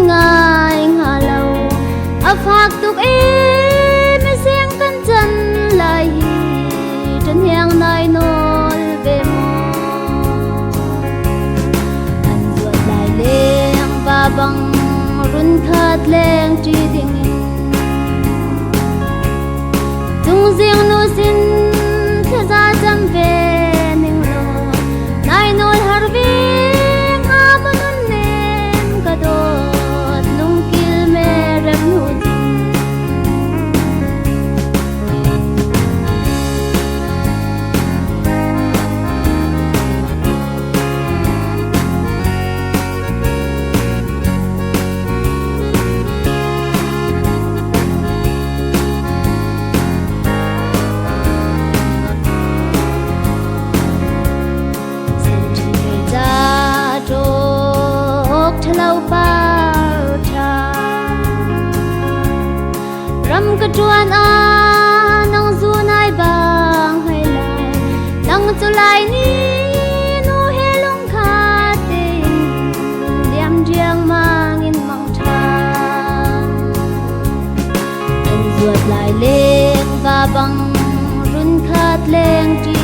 ngai nga lâu a phak tuk e me seng kan chan lai chân hiang nai nol ve mo an ruat lai leng ba bang run khat leng chi ding tung riêng nu sin thế ra chăm về ning lo nai nol har vi nga manun nem ka dot lung kil me rem nu ram ka chuan a nang zu nai bang hai lai nang chu lai ni nu he long kha te diam jiang mang in mang tha an zuat lai leng ba bang run khat leng ti